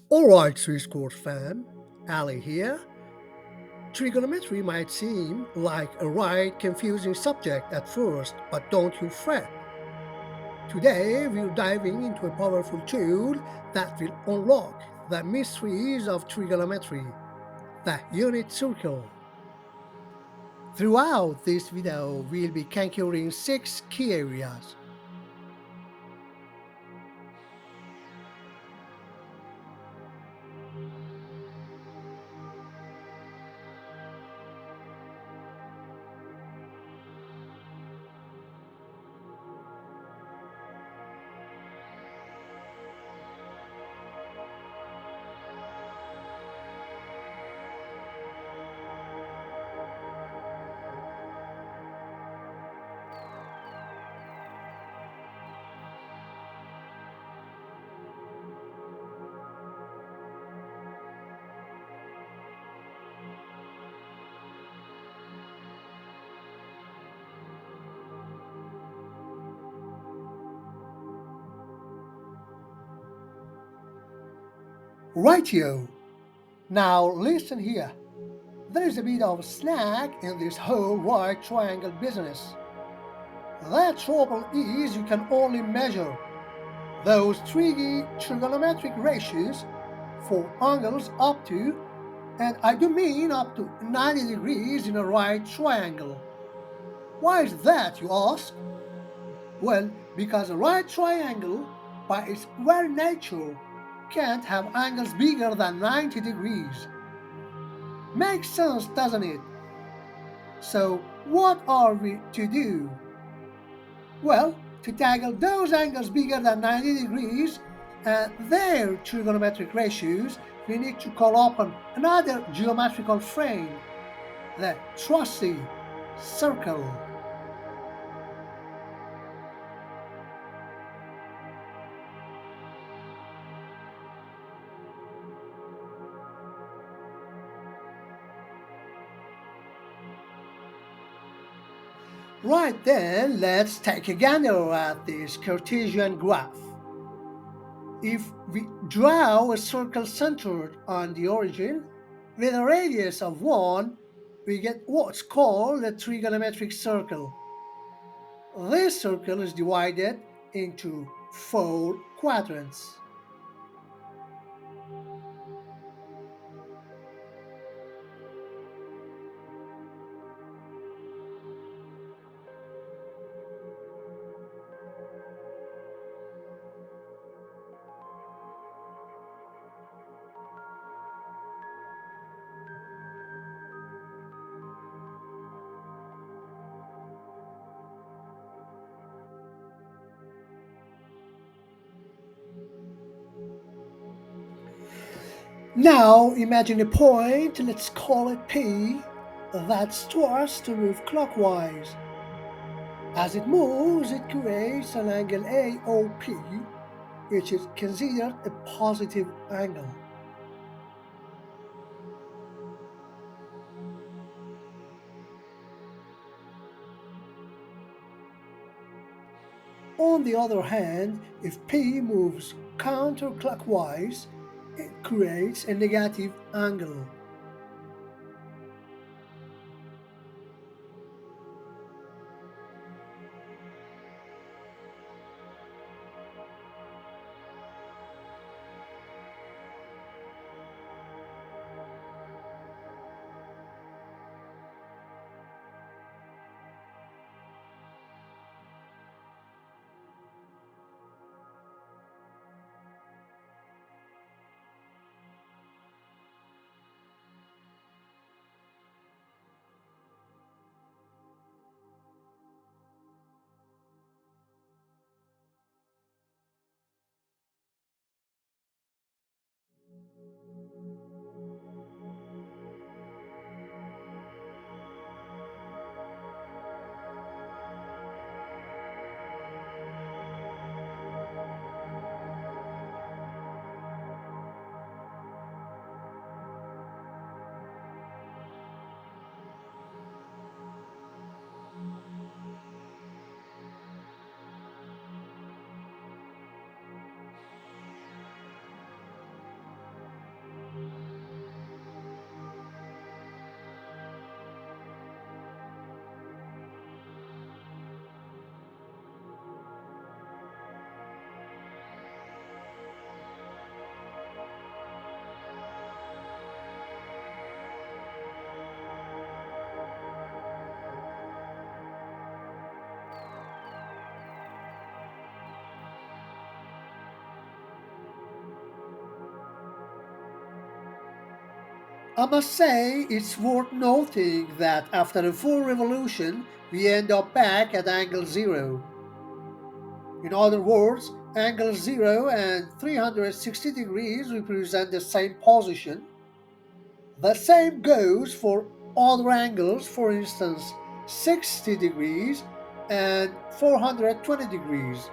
Alright, Swiss Course fan, Ali here. Trigonometry might seem like a right confusing subject at first, but don't you fret. Today we're diving into a powerful tool that will unlock the mysteries of trigonometry, the unit circle. Throughout this video, we'll be conquering 6 key areas. Rightio! Now listen here. There is a bit of a snack in this whole right triangle business. The trouble is you can only measure those trigonometric ratios for angles up to, and I do mean up to 90 degrees in a right triangle. Why is that, you ask? Well, because a right triangle, by its very nature, can't have angles bigger than 90 degrees. Makes sense, doesn't it? So, what are we to do? Well, to tackle those angles bigger than 90 degrees and their trigonometric ratios, we need to call upon another geometrical frame, the trusty circle. Right then, let's take a gander at this Cartesian graph. If we draw a circle centered on the origin with a radius of 1, we get what's called a trigonometric circle. This circle is divided into 4 quadrants. Now imagine a point, let's call it P, that starts to move clockwise. As it moves, it creates an angle AOP, which is considered a positive angle. On the other hand, if P moves counterclockwise, it creates a negative angle. I must say it's worth noting that after a full revolution, we end up back at angle zero. In other words, angle 0 and 360 degrees represent the same position. The same goes for other angles, for instance, 60 degrees and 420 degrees.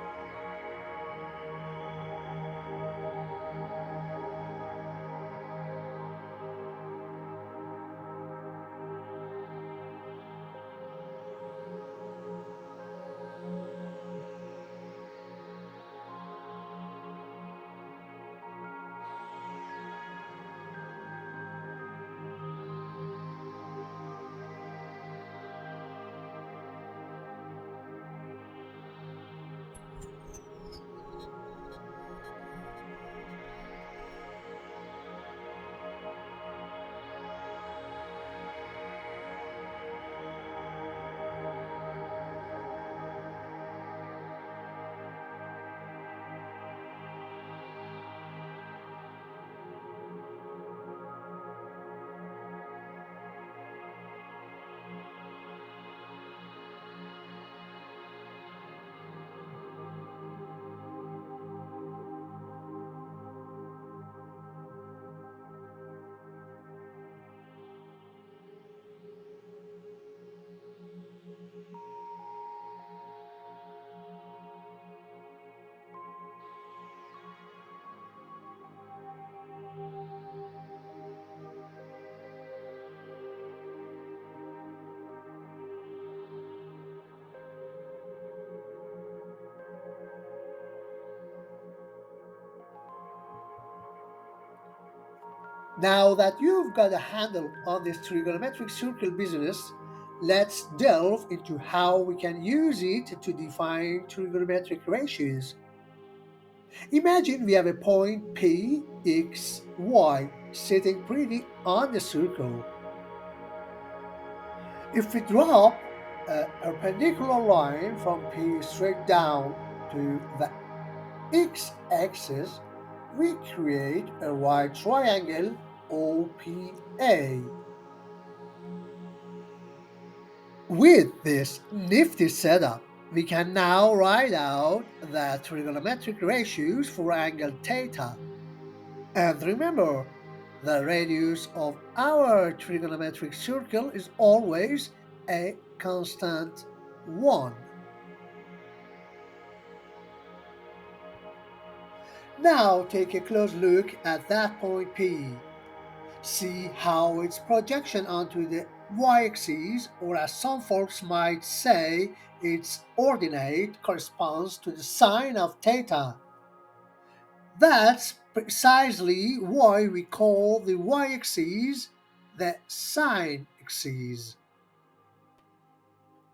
Now that you've got a handle on this trigonometric circle business, let's delve into how we can use it to define trigonometric ratios. Imagine we have a point P, X, Y sitting pretty on the circle. If we drop a perpendicular line from P straight down to the x-axis, we create a right triangle OPA. With this nifty setup, we can now write out the trigonometric ratios for angle theta. And remember, the radius of our trigonometric circle is always a constant 1. Now take a close look at that point P. See how its projection onto the y-axis, or as some folks might say, its ordinate corresponds to the sine of theta. That's precisely why we call the y-axis the sine axis.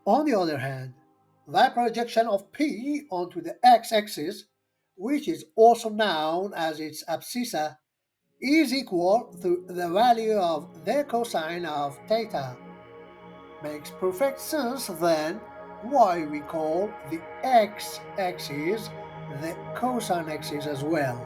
On the other hand, the projection of P onto the x-axis, which is also known as its abscissa, is equal to the value of the cosine of theta. Makes perfect sense then why we call the x-axis the cosine axis as well.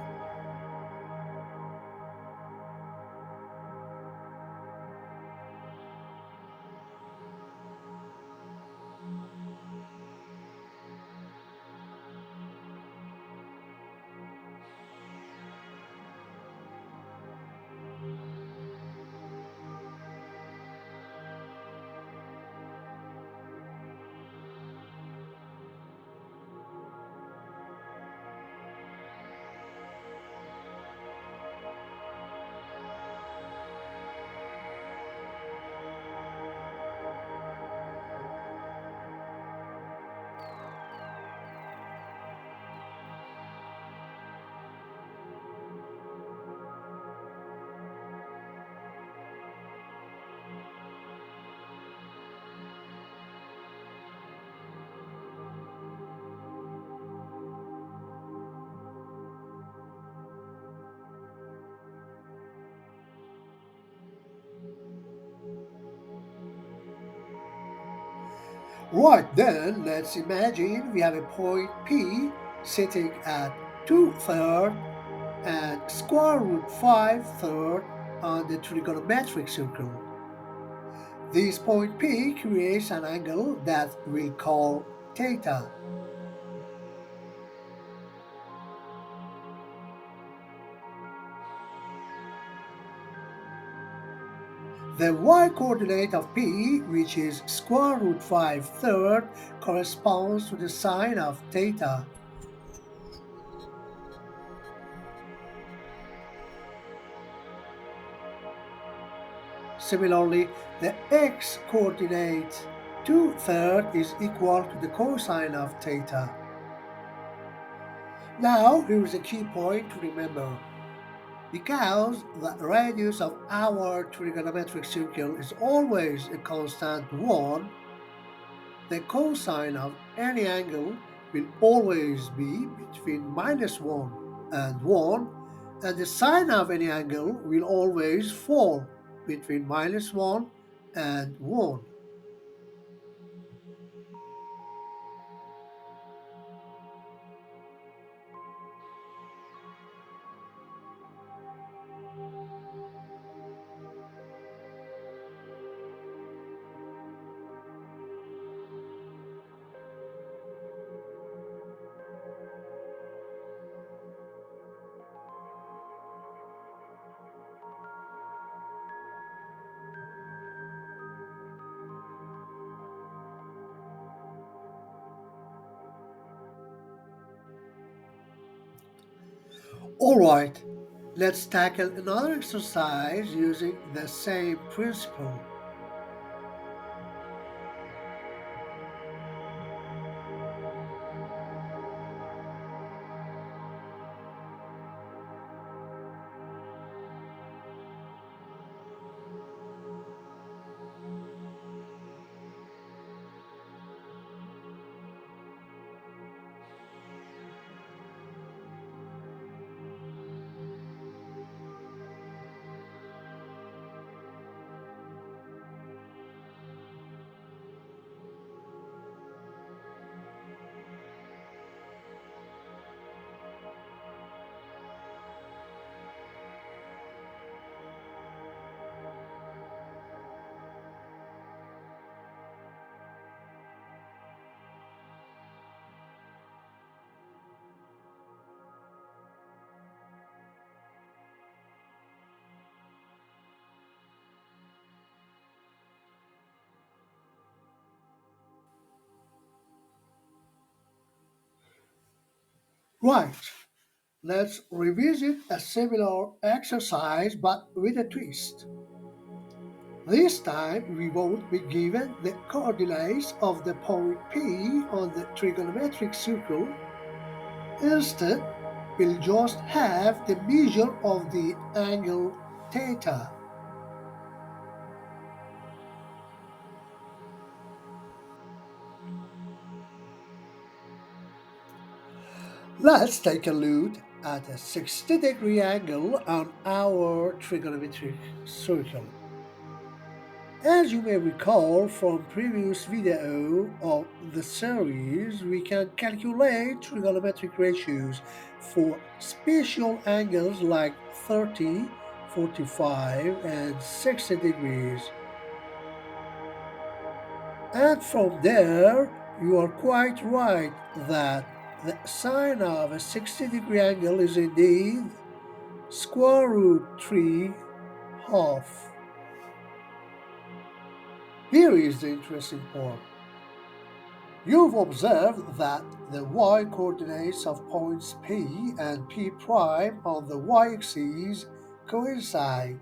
Right then, let's imagine we have a point P sitting at 2 thirds and square root 5 thirds on the trigonometric circle. This point P creates an angle that we'll call theta. The y-coordinate of P, which is square root 5 third, corresponds to the sine of theta. Similarly, the x-coordinate 2 third is equal to the cosine of theta. Now, here is a key point to remember. Because the radius of our trigonometric circle is always a constant 1, the cosine of any angle will always be between -1 and 1, and the sine of any angle will always fall between -1 and 1. Alright, let's tackle another exercise using the same principle. Right, let's revisit a similar exercise but with a twist. This time we won't be given the coordinates of the point P on the trigonometric circle. Instead, we'll just have the measure of the angle theta. Let's take a look at a 60-degree angle on our trigonometric circle. As you may recall from previous video of the series, we can calculate trigonometric ratios for special angles like 30, 45, and 60 degrees. And from there, you are quite right that the sine of a 60-degree angle is indeed square root 3 half. Here is the interesting part. You've observed that the y-coordinates of points P and P' on the y-axis coincide.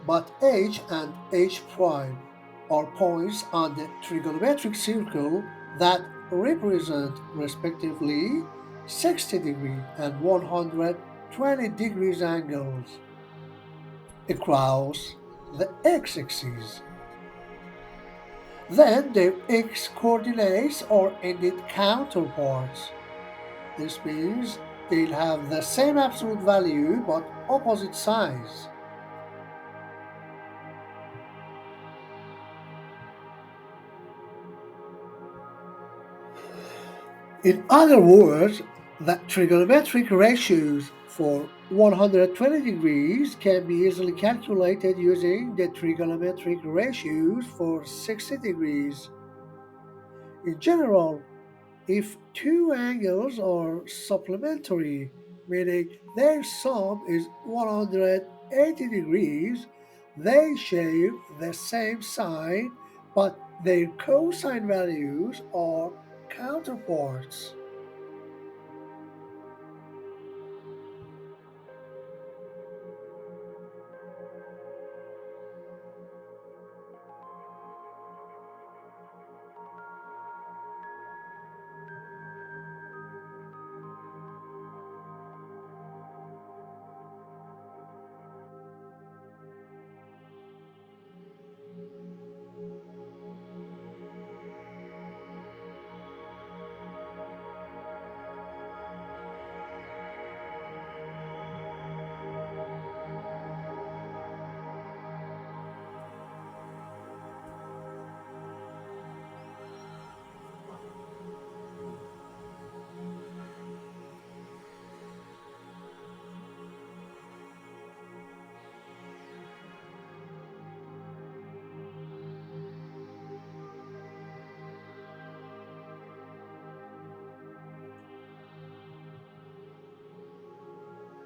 But H and H' are points on the trigonometric circle that represent respectively 60 degree and 120 degrees angles across the x-axis. Then their x coordinates are indeed counterparts. This means they'll have the same absolute value but opposite size. In other words, the trigonometric ratios for 120 degrees can be easily calculated using the trigonometric ratios for 60 degrees. In general, if two angles are supplementary, meaning their sum is 180 degrees, they share the same sine, but their cosine values are counterparts.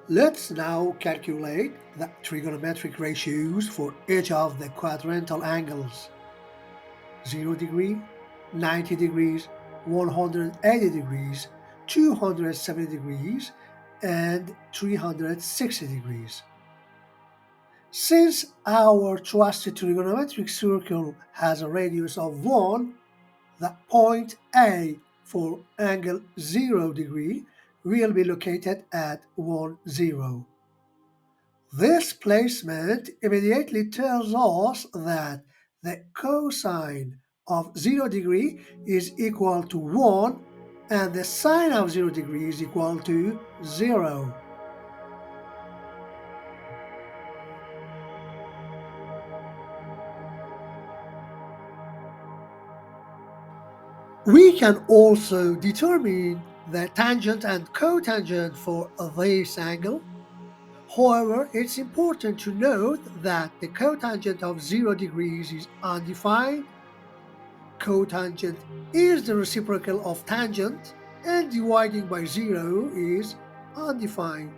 Let's now calculate the trigonometric ratios for each of the quadrantal angles: 0 degree, 90 degrees, 180 degrees, 270 degrees, and 360 degrees. Since our trusted trigonometric circle has a radius of 1, the point A for angle 0 degree will be located at 1, 0. This placement immediately tells us that the cosine of 0 degree is equal to 1 and the sine of 0 degree is equal to 0. We can also determine the tangent and cotangent for this angle. However, it's important to note that the cotangent of 0 degrees is undefined. Cotangent is the reciprocal of tangent, and dividing by 0 is undefined.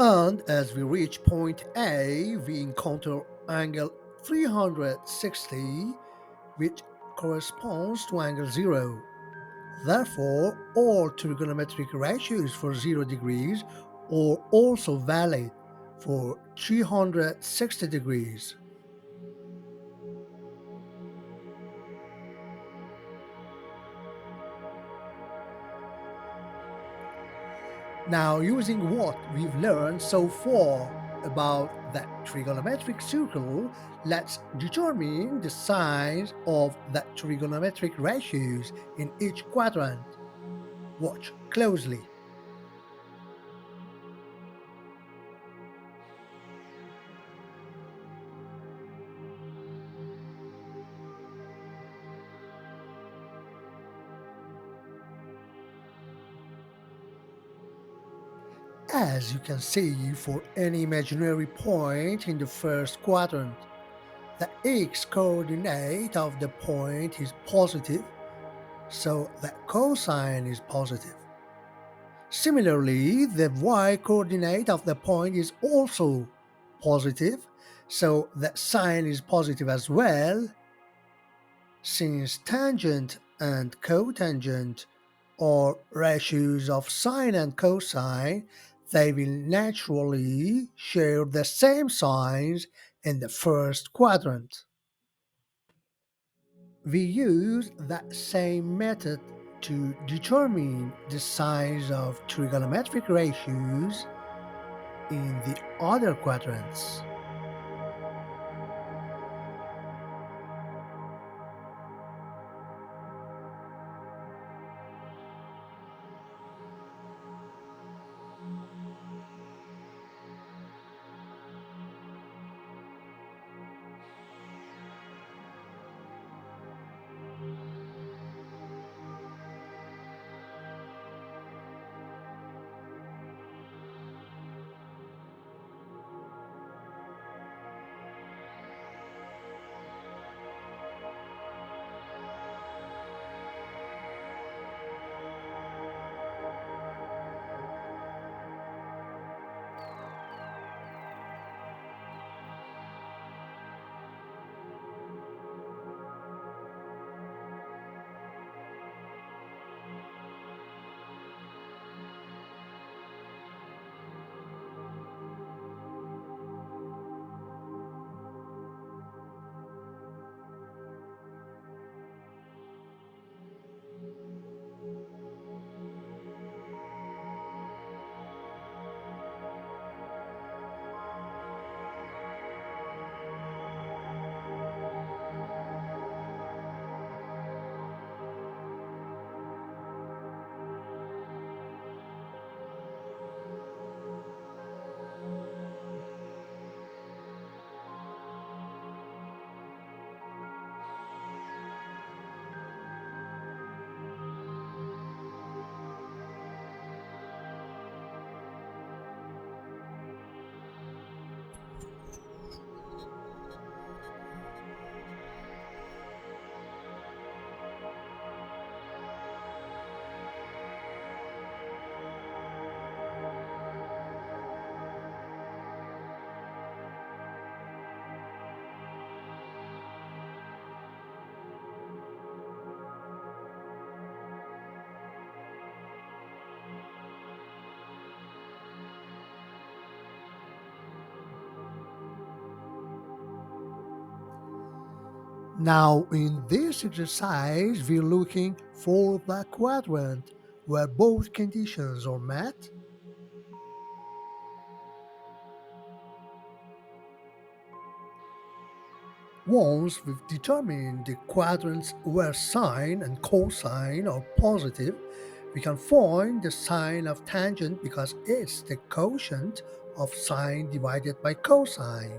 And as we reach point A, we encounter angle 360, which corresponds to angle 0. Therefore, all trigonometric ratios for 0 degrees are also valid for 360 degrees. Now, using what we've learned so far about the trigonometric circle, let's determine the size of the trigonometric ratios in each quadrant. Watch closely. As you can see, for any imaginary point in the first quadrant, the x coordinate of the point is positive, so the cosine is positive. Similarly, the y coordinate of the point is also positive, so the sine is positive as well. Since tangent and cotangent are ratios of sine and cosine, they will naturally share the same signs in the first quadrant. We use that same method to determine the size of trigonometric ratios in the other quadrants. Now, in this exercise, we're looking for the quadrant where both conditions are met. Once we've determined the quadrants where sine and cosine are positive, we can find the sine of tangent because it's the quotient of sine divided by cosine.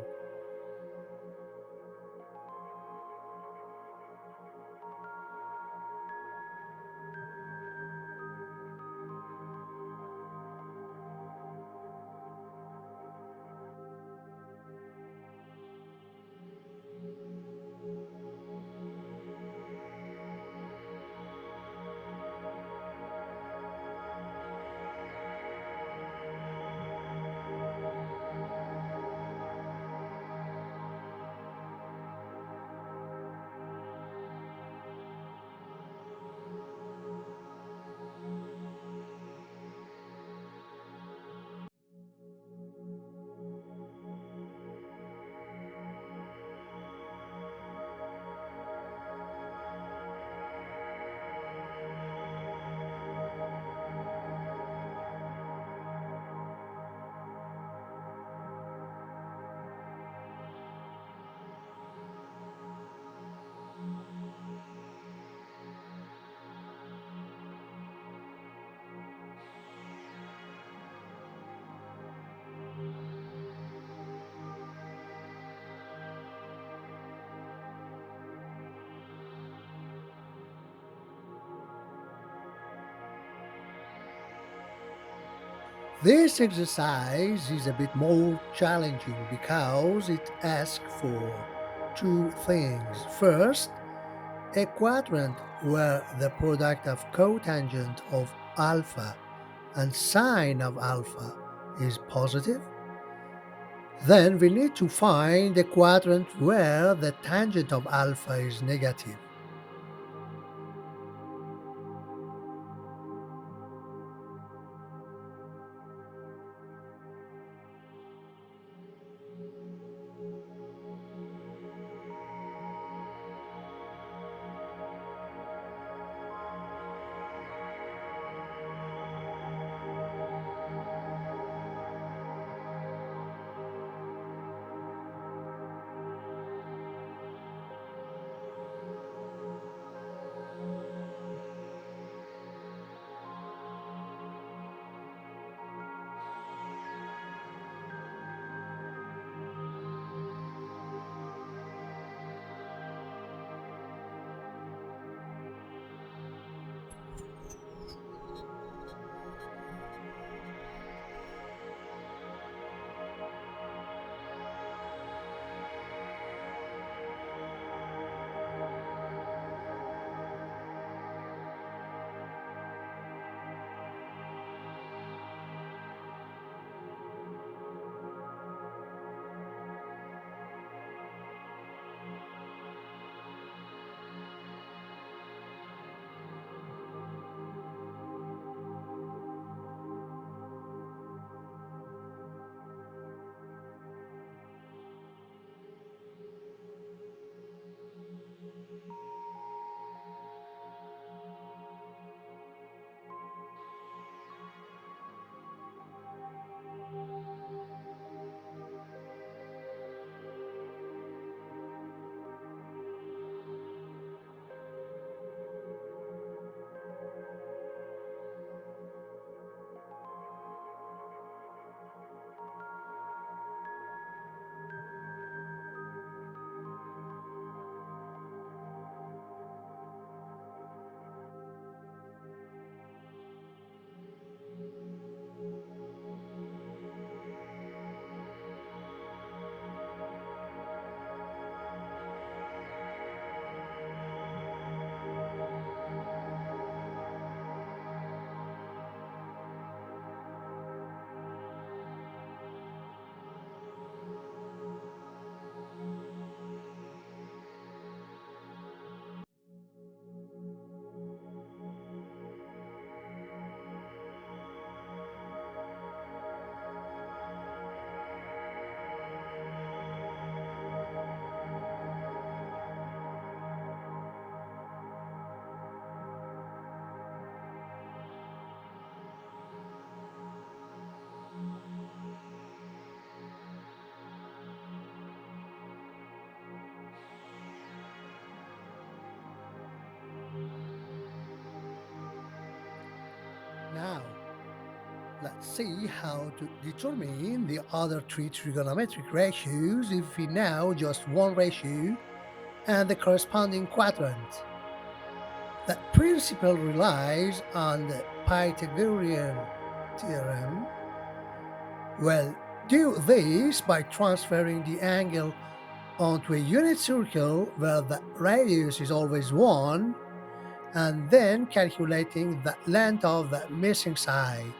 This exercise is a bit more challenging because it asks for two things. First, a quadrant where the product of cotangent of alpha and sine of alpha is positive. Then we need to find a quadrant where the tangent of alpha is negative. Now, let's see how to determine the other three trigonometric ratios if we know just one ratio and the corresponding quadrant. The principle relies on the Pythagorean theorem. Well, do this by transferring the angle onto a unit circle where the radius is always 1 and then calculating the length of the missing side.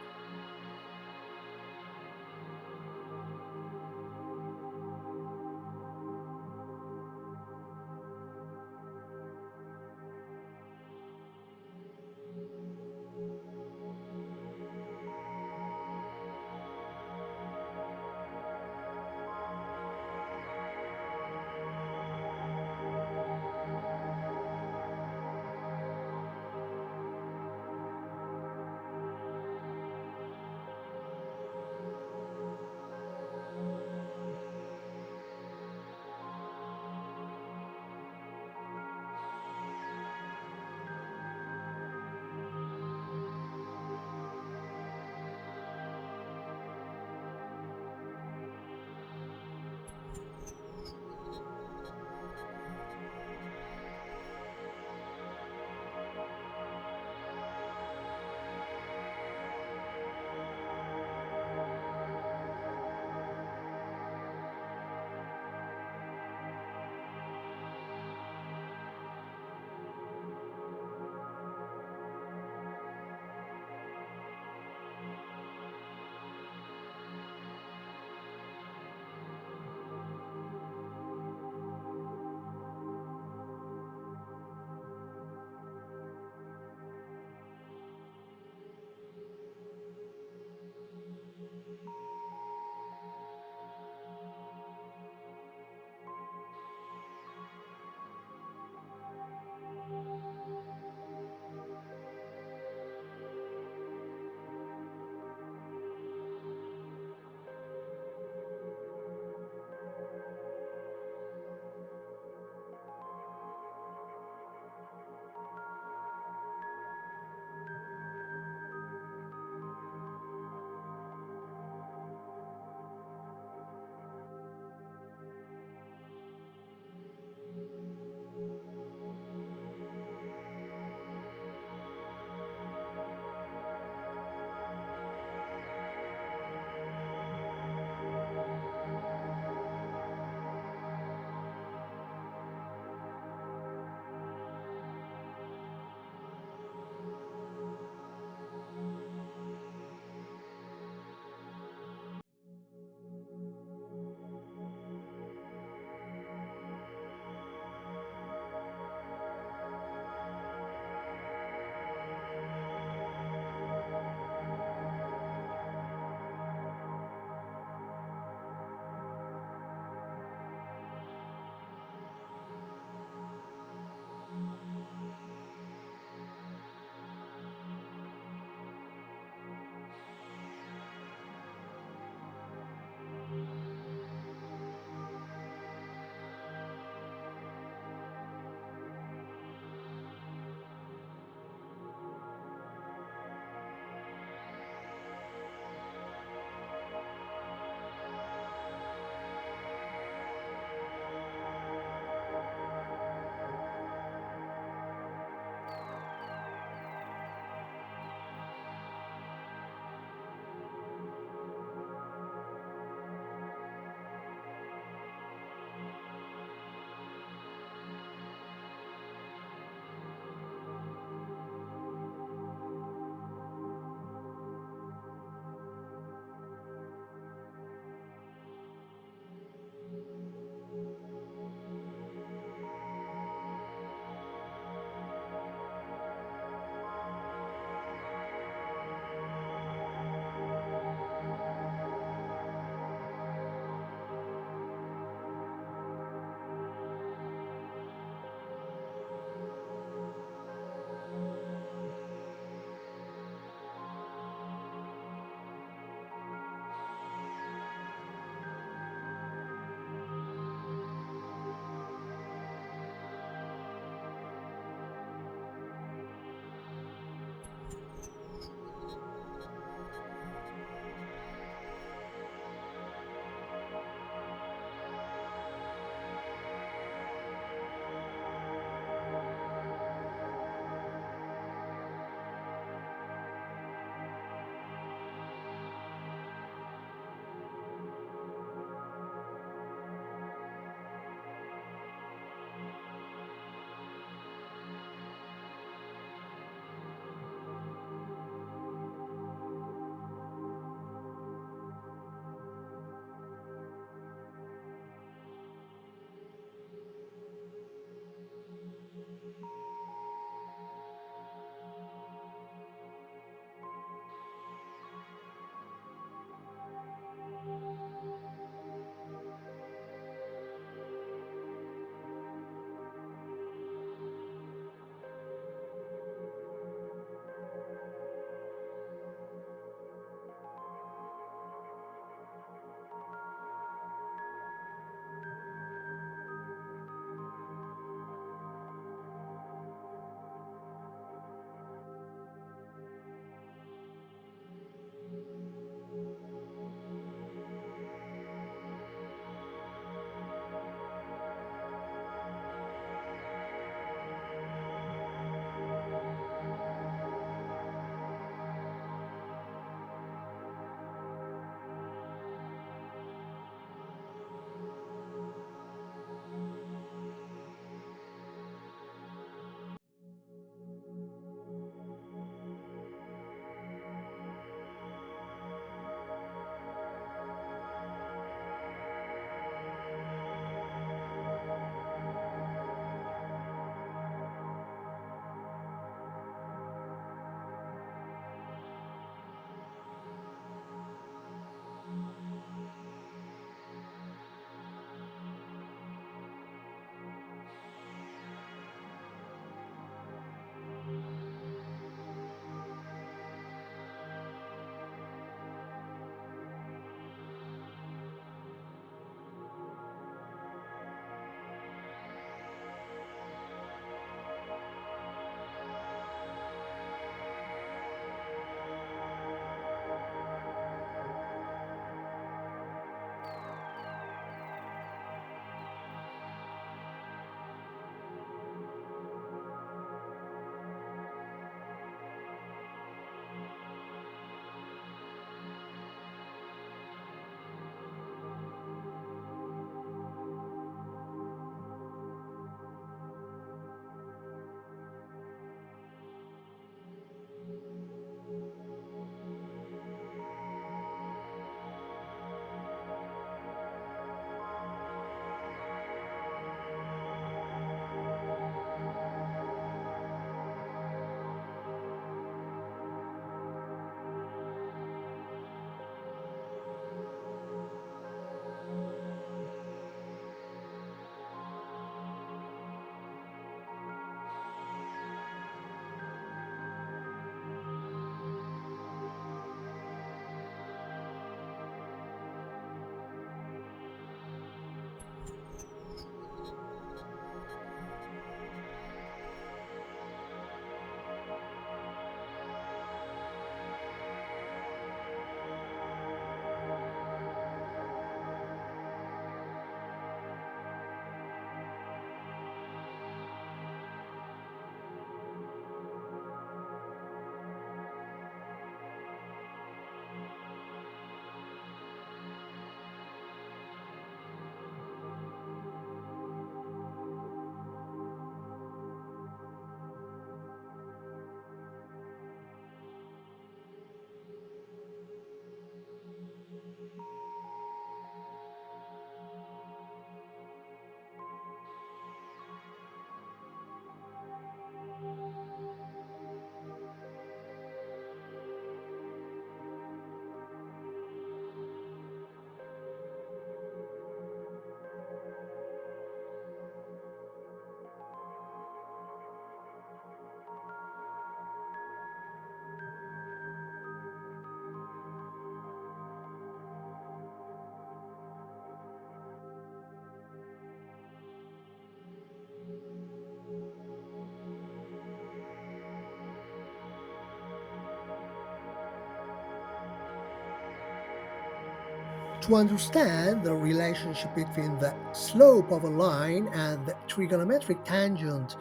To understand the relationship between the slope of a line and the trigonometric tangent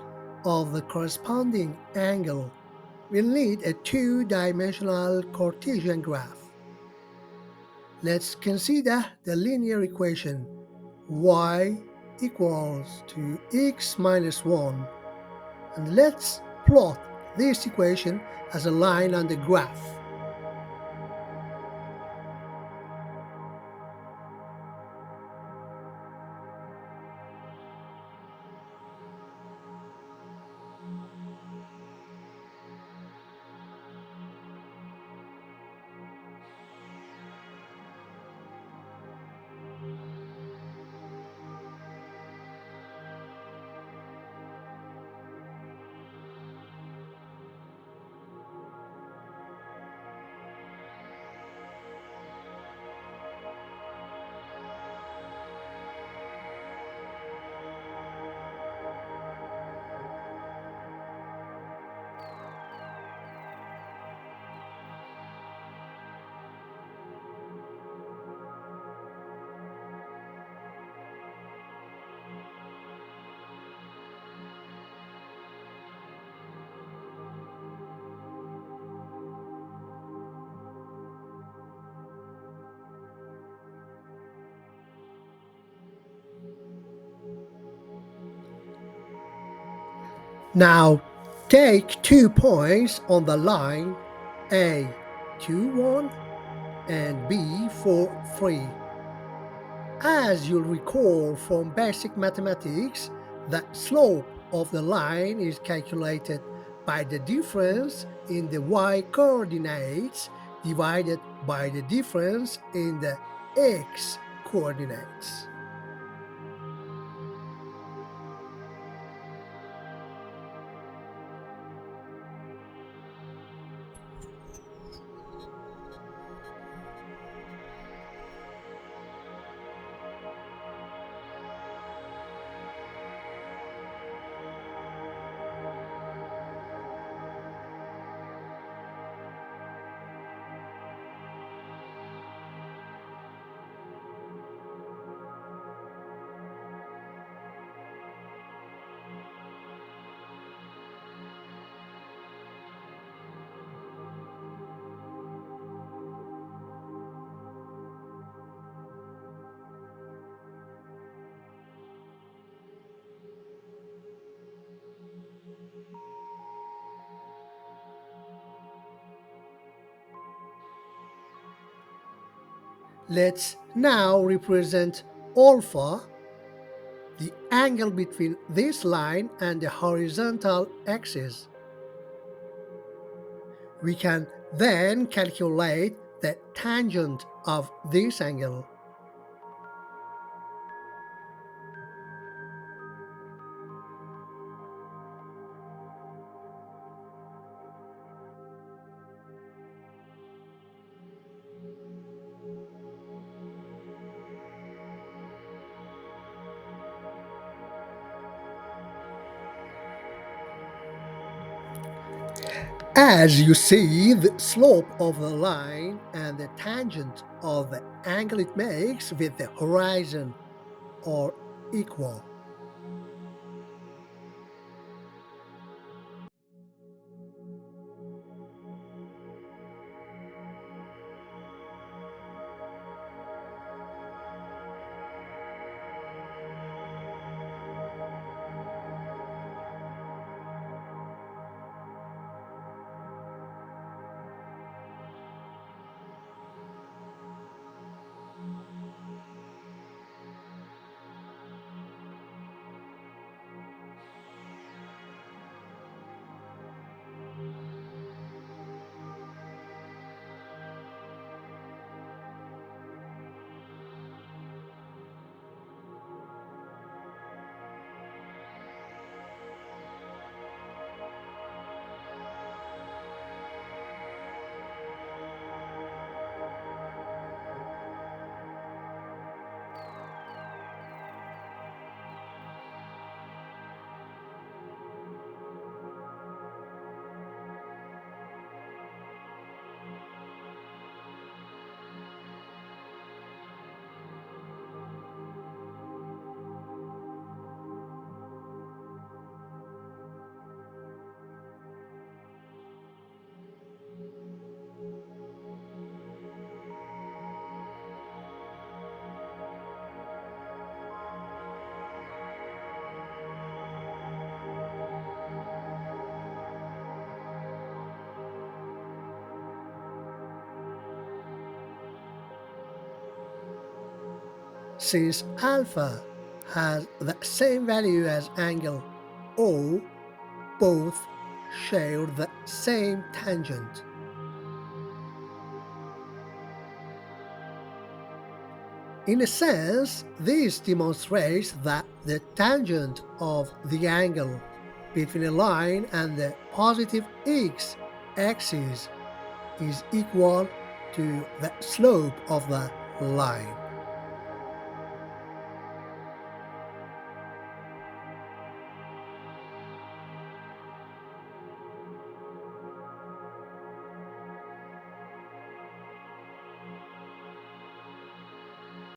of the corresponding angle, we'll need a two-dimensional Cartesian graph. Let's consider the linear equation y equals to x minus 1, and let's plot this equation as a line on the graph. Now take 2 points on the line A 2, 1 and B 4, 3. As you'll recall from basic mathematics, the slope of the line is calculated by the difference in the y coordinates divided by the difference in the x coordinates. Let's now represent alpha, the angle between this line and the horizontal axis. We can then calculate the tangent of this angle. As you see, the slope of the line and the tangent of the angle it makes with the horizon are equal. Since alpha has the same value as angle O, both share the same tangent. In a sense, this demonstrates that the tangent of the angle between a line and the positive x-axis is equal to the slope of the line.